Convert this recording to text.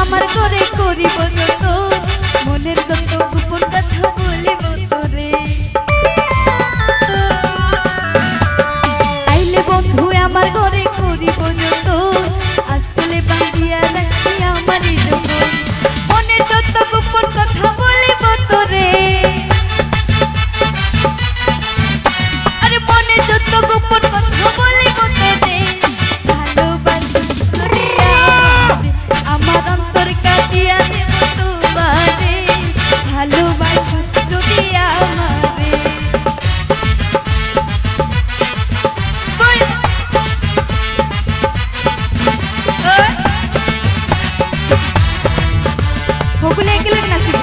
আমার করে করিব যত মনের যত গোপন কথা বলিব তোরে আইলে বন্ধু আমার করে করিব যত আসলে বাঁধিয়া রাখি আমারই জীবন মনের যত গোপন কথা বলিব তোরে আরে মনের যত গোপন কথা বলিব তোরে ভালোবাসি তোরে আমার অন্তর কাটিয়া দেব তোমারে ভালোবাসি যদি আমারে সকলে একেলগে নাচিব